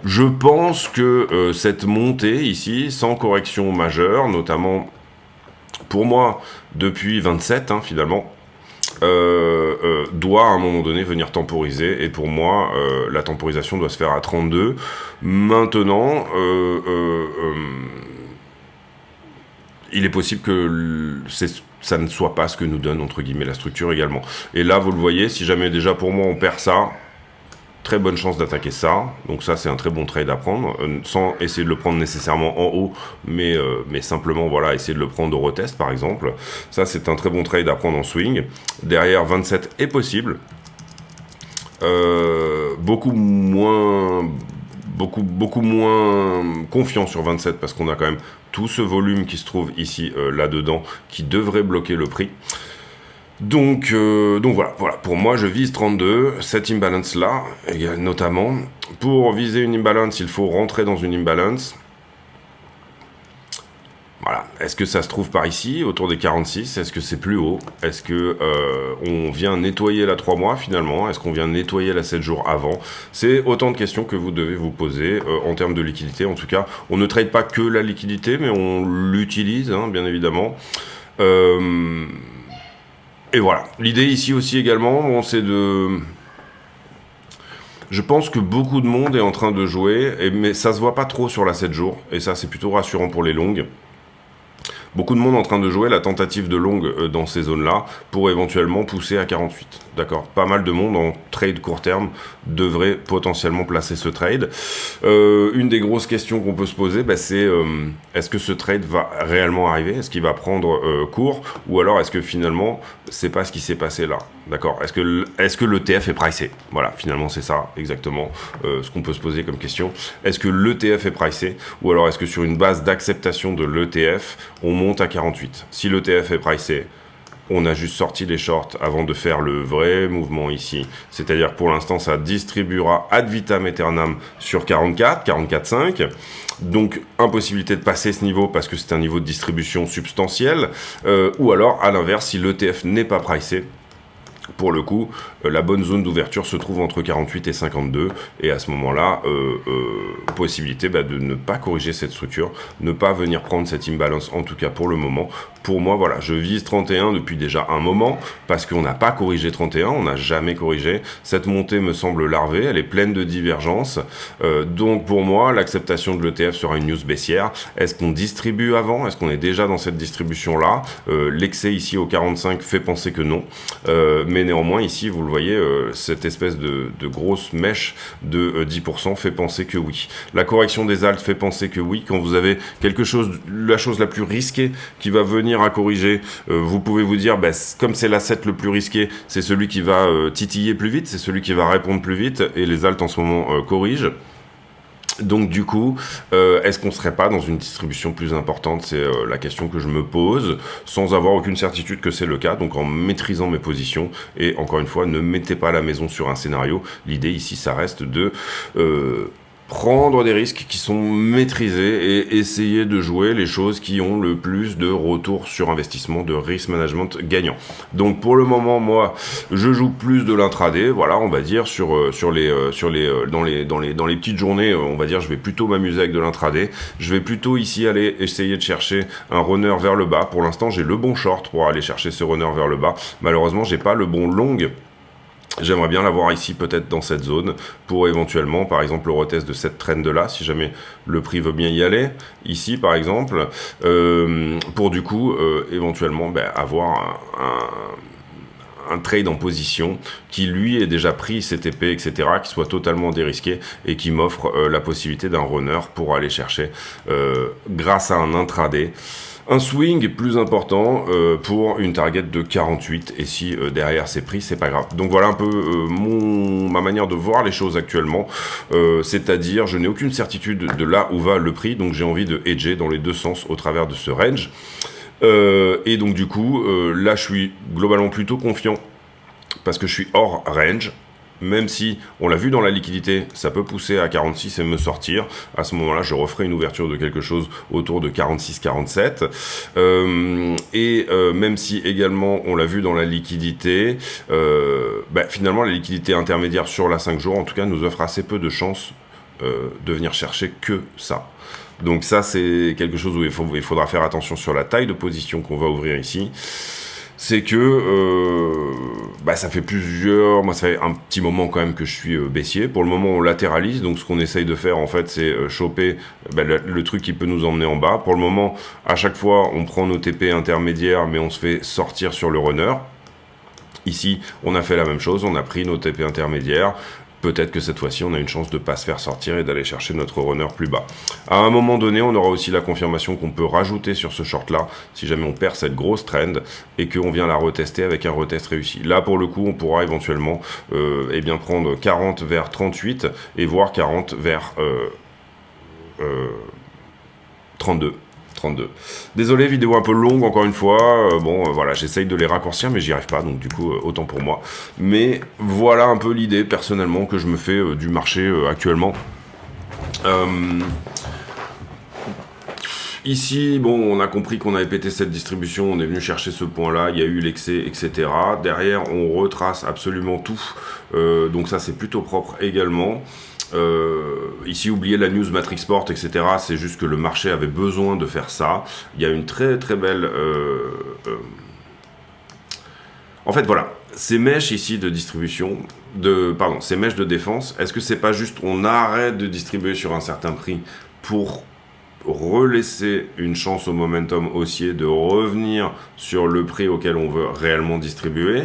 je pense que cette montée ici, sans correction majeure, notamment pour moi, depuis 27, hein, finalement, doit à un moment donné venir temporiser. Et pour moi, la temporisation doit se faire à 32. Maintenant, il est possible que ça ne soit pas ce que nous donne, entre guillemets, la structure également. Et là, vous le voyez, si jamais déjà pour moi on perd ça, très bonne chance d'attaquer ça, donc ça c'est un très bon trade à prendre, sans essayer de le prendre nécessairement en haut, mais simplement voilà, essayer de le prendre au retest par exemple. Ça c'est un très bon trade à prendre en swing. Derrière 27 est possible, beaucoup moins confiant sur 27 parce qu'on a quand même tout ce volume qui se trouve ici là-dedans qui devrait bloquer le prix. Donc voilà, pour moi je vise 32, cette imbalance là, notamment. Pour viser une imbalance, il faut rentrer dans une imbalance. Voilà, est-ce que ça se trouve par ici, autour des 46? Est-ce que c'est plus haut? Est-ce que on vient nettoyer la 3 mois finalement? Est-ce qu'on vient nettoyer la 7 jours avant? C'est autant de questions que vous devez vous poser en termes de liquidité. En tout cas, on ne trade pas que la liquidité, mais on l'utilise, hein, bien évidemment. Et voilà, l'idée ici aussi également, c'est de... Je pense que beaucoup de monde est en train de jouer, mais ça se voit pas trop sur la 7 jours, et ça c'est plutôt rassurant pour les longues. Beaucoup de monde en train de jouer la tentative de longue dans ces zones-là pour éventuellement pousser à 48. D'accord. Pas mal de monde en trade court terme devrait potentiellement placer ce trade. Une des grosses questions qu'on peut se poser, c'est est-ce que ce trade va réellement arriver? Est-ce qu'il va prendre court? Ou alors est-ce que finalement c'est pas ce qui s'est passé là? D'accord. Est-ce que l'ETF est pricé? Voilà, finalement c'est ça exactement ce qu'on peut se poser comme question. Est-ce que l'ETF est pricé? Ou alors est-ce que sur une base d'acceptation de l'ETF, on monte à 48? Si l'ETF est pricé, on a juste sorti les shorts avant de faire le vrai mouvement ici. C'est-à-dire pour l'instant, ça distribuera ad vitam aeternam sur 44, 44,5. Donc, impossibilité de passer ce niveau parce que c'est un niveau de distribution substantiel. Ou alors, à l'inverse, si l'ETF n'est pas pricé, pour le coup, la bonne zone d'ouverture se trouve entre 48 et 52, et à ce moment-là, possibilité de ne pas corriger cette structure, ne pas venir prendre cette imbalance, en tout cas pour le moment, pour moi, voilà, je vise 31 depuis déjà un moment, parce qu'on n'a pas corrigé 31, on n'a jamais corrigé. Cette montée me semble larvée, elle est pleine de divergences. Donc pour moi, l'acceptation de l'ETF sera une news baissière. Est-ce qu'on distribue avant? Est-ce qu'on est déjà dans cette distribution-là? L'excès ici au 45 fait penser que non. Mais néanmoins, ici, vous le voyez, cette espèce de grosse mèche de 10% fait penser que oui. La correction des alts fait penser que oui. Quand vous avez quelque chose, la chose la plus risquée qui va venir à corriger, vous pouvez vous dire, comme c'est l'asset le plus risqué, c'est celui qui va titiller plus vite, c'est celui qui va répondre plus vite, et les alts en ce moment corrigent. Donc du coup, est-ce qu'on serait pas dans une distribution plus importante? C'est la question que je me pose, sans avoir aucune certitude que c'est le cas, donc en maîtrisant mes positions, et encore une fois, ne mettez pas la maison sur un scénario. L'idée ici, ça reste de prendre des risques qui sont maîtrisés et essayer de jouer les choses qui ont le plus de retour sur investissement, de risk management gagnant. Donc pour le moment, moi, je joue plus de l'intraday, voilà, on va dire dans les petites journées, on va dire, je vais plutôt m'amuser avec de l'intraday. Je vais plutôt ici aller essayer de chercher un runner vers le bas. Pour l'instant, j'ai le bon short pour aller chercher ce runner vers le bas. Malheureusement, j'ai pas le bon long. J'aimerais bien l'avoir ici, peut-être dans cette zone, pour éventuellement, par exemple, le retest de cette trend-là, si jamais le prix veut bien y aller, ici, par exemple, pour du coup, éventuellement, avoir un trade en position qui, lui, ait déjà pris ses TP, etc., qui soit totalement dérisqué et qui m'offre la possibilité d'un runner pour aller chercher, grâce à un intraday, un swing plus important pour une target de 48, et si derrière c'est pris, c'est pas grave. Donc voilà un peu ma manière de voir les choses actuellement, c'est-à-dire je n'ai aucune certitude de là où va le prix, donc j'ai envie de hedger dans les deux sens au travers de ce range. Et donc du coup, là je suis globalement plutôt confiant parce que je suis hors range. Même si, on l'a vu dans la liquidité, ça peut pousser à 46 et me sortir. À ce moment-là, je referai une ouverture de quelque chose autour de 46-47. Même si également, on l'a vu dans la liquidité, finalement, la liquidité intermédiaire sur la 5 jours, en tout cas, nous offre assez peu de chances de venir chercher que ça. Donc ça, c'est quelque chose où il faudra faire attention sur la taille de position qu'on va ouvrir ici. C'est que ça fait moi ça fait un petit moment quand même que je suis baissier. Pour le moment on latéralise, donc ce qu'on essaye de faire en fait c'est choper le truc qui peut nous emmener en bas. Pour le moment à chaque fois on prend nos TP intermédiaires mais on se fait sortir sur le runner. Ici on a fait la même chose, on a pris nos TP intermédiaires. Peut-être que cette fois-ci, on a une chance de ne pas se faire sortir et d'aller chercher notre runner plus bas. À un moment donné, on aura aussi la confirmation qu'on peut rajouter sur ce short-là, si jamais on perd cette grosse trend et qu'on vient la retester avec un retest réussi. Là, pour le coup, on pourra éventuellement prendre 40 vers 38 et voir 40 vers 32. Désolé, vidéo un peu longue encore une fois, voilà, j'essaye de les raccourcir mais j'y arrive pas, donc du coup autant pour moi. Mais voilà un peu l'idée personnellement que je me fais du marché actuellement. Ici, on a compris qu'on avait pété cette distribution, on est venu chercher ce point-là, il y a eu l'excès, etc. Derrière, on retrace absolument tout, donc ça c'est plutôt propre également. Ici, oubliez la news Matrix Sport, etc. C'est juste que le marché avait besoin de faire ça. Il y a une très très belle... En fait, voilà. Ces mèches ici de distribution, ces mèches de défense, est-ce que c'est pas juste on arrête de distribuer sur un certain prix pour relaisser une chance au momentum haussier de revenir sur le prix auquel on veut réellement distribuer?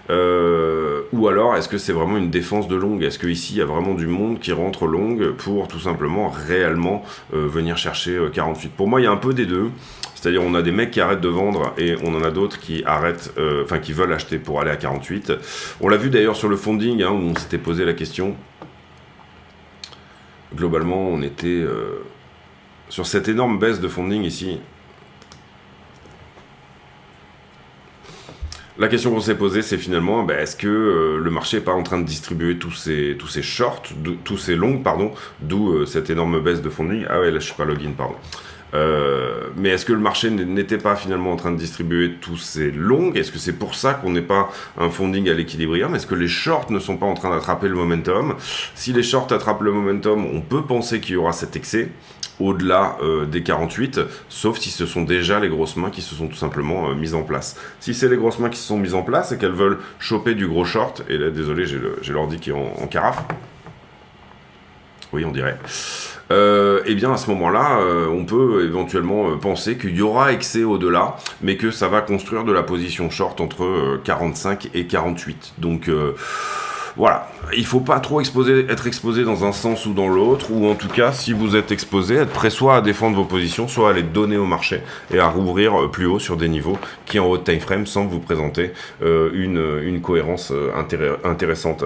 Ou alors est-ce que c'est vraiment une défense de longue? Est-ce qu'ici il y a vraiment du monde qui rentre longue pour tout simplement réellement venir chercher 48? Pour moi il y a un peu des deux, c'est-à-dire on a des mecs qui arrêtent de vendre et on en a d'autres qui arrêtent, qui veulent acheter pour aller à 48. On l'a vu d'ailleurs sur le funding où on s'était posé la question. Globalement on était sur cette énorme baisse de funding ici. La question qu'on s'est posée, c'est finalement, est-ce que le marché n'est pas en train de distribuer tous ces shorts, tous ces longs, d'où cette énorme baisse de funding. Ah ouais, là je suis pas login, pardon. Mais est-ce que le marché n'était pas finalement en train de distribuer tous ces longs? Est-ce que c'est pour ça qu'on n'est pas un funding à l'équilibrium? Est-ce que les shorts ne sont pas en train d'attraper le momentum? Si les shorts attrapent le momentum, on peut penser qu'il y aura cet excès. au-delà des 48, sauf si ce sont déjà les grosses mains qui se sont tout simplement mises en place. Si c'est les grosses mains qui se sont mises en place et qu'elles veulent choper du gros short, et là désolé j'ai l'ordi qui est en carafe, oui on dirait, et bien à ce moment-là, on peut éventuellement penser qu'il y aura excès au-delà, mais que ça va construire de la position short entre 45 et 48. Donc voilà, il faut pas trop être exposé dans un sens ou dans l'autre, ou en tout cas, si vous êtes exposé, être prêt soit à défendre vos positions, soit à les donner au marché et à rouvrir plus haut sur des niveaux qui en haut de time frame semblent vous présenter une cohérence intéressante.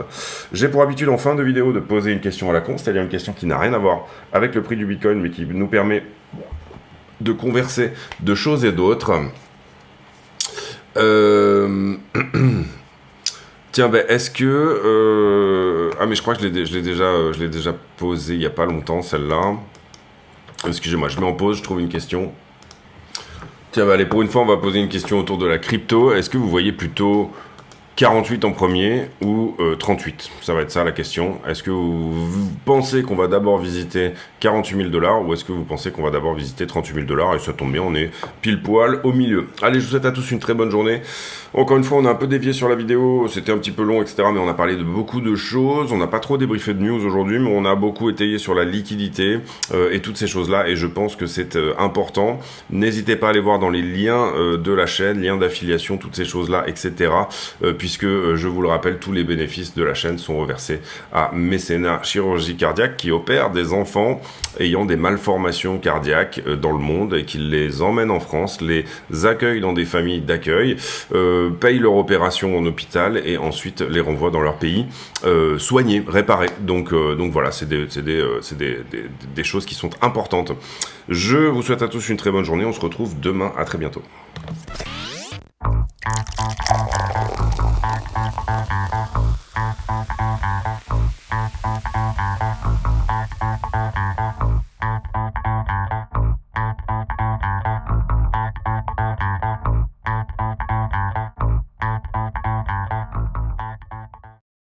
J'ai pour habitude en fin de vidéo de poser une question à la con, c'est-à-dire une question qui n'a rien à voir avec le prix du Bitcoin, mais qui nous permet de converser de choses et d'autres. Tiens, ben, est-ce que... Ah, mais je crois que je l'ai déjà posé il n'y a pas longtemps, celle-là. Excusez-moi, je mets en pause, je trouve une question. Tiens, ben, allez, pour une fois, on va poser une question autour de la crypto. Est-ce que vous voyez plutôt 48 en premier ou 38? Ça va être ça la question. Est-ce que vous pensez qu'on va d'abord visiter 48 000 $ ou est-ce que vous pensez qu'on va d'abord visiter 38 000 $? Et ça tombe bien, on est pile poil au milieu. Allez, je vous souhaite à tous une très bonne journée. Encore une fois, on a un peu dévié sur la vidéo, c'était un petit peu long, etc. Mais on a parlé de beaucoup de choses. On n'a pas trop débriefé de news aujourd'hui, mais on a beaucoup étayé sur la liquidité et toutes ces choses-là. Et je pense que c'est important. N'hésitez pas à aller voir dans les liens de la chaîne, liens d'affiliation, toutes ces choses-là, etc. Puisque, je vous le rappelle, tous les bénéfices de la chaîne sont reversés à Mécénat Chirurgie Cardiaque qui opère des enfants ayant des malformations cardiaques dans le monde et qui les emmène en France, les accueille dans des familles d'accueil, payent leur opération en hôpital et ensuite les renvoient dans leur pays soignés, réparés. Donc voilà, c'est des choses qui sont importantes. Je vous souhaite à tous une très bonne journée. On se retrouve demain. À très bientôt.